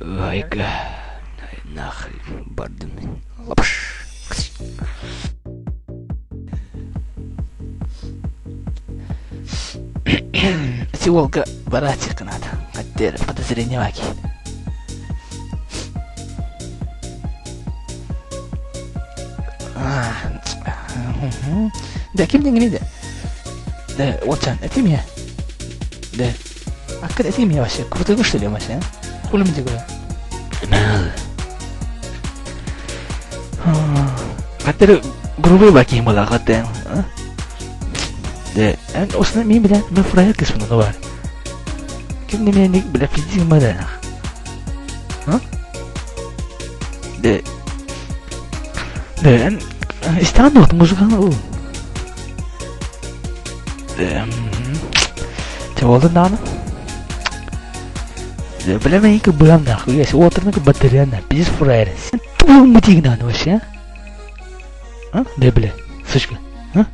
Гайка. Нахрен бардым. Лапш. Сиолка баратик надо. Хотя подозрение ваки. Да кем не гнида? Да вот он, это меня. Да. А когда это меня вообще? Круто что ли вообще? Хули мне такое? Хотя грубый баки была хотя. Да, осна ми бля, мы фрая кисмана новар. Кем не меня бля физик мада. А? Да. Да, истану музыка. Да. Чего-то надо. Да, бля, мы их будем нахуй, если утренник батарея на пиздец фраер. Тупо мутик надо вообще. А? Да, бля, сучка. А?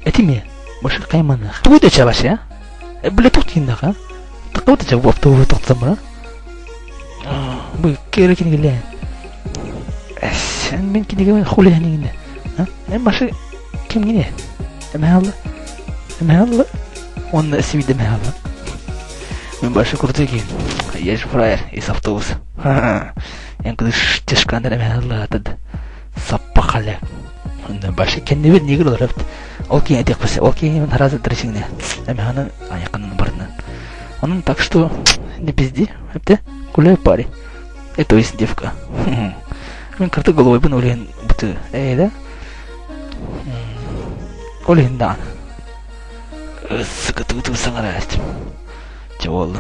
Это меня. Больше кайман нах. Тупо ты чего вообще? Бля, тут не нах, а? Кто ты чего в тот самый? Мы кирики не глядим. Sen ben kini gelen xule yani. Ha? Başı kim gine? Mahalle. Mahalle. Onun ismi de mahalle. Ben başı kurdu ki. Yaş frayer, is avtobus. Yani kız çıkanda mahalle adı. Sappa xale. Ondan başı kendi bir nigir olur. Okey edik bas. Okey ben harazı трешингне. Mahalle ayakının barından. Onun так что не пизди. Хепте гуляй пари. Это есть девка. Мен карты головой бын олен буты. Да? Олен дан. Сыкы туту саңараст. Чаволы.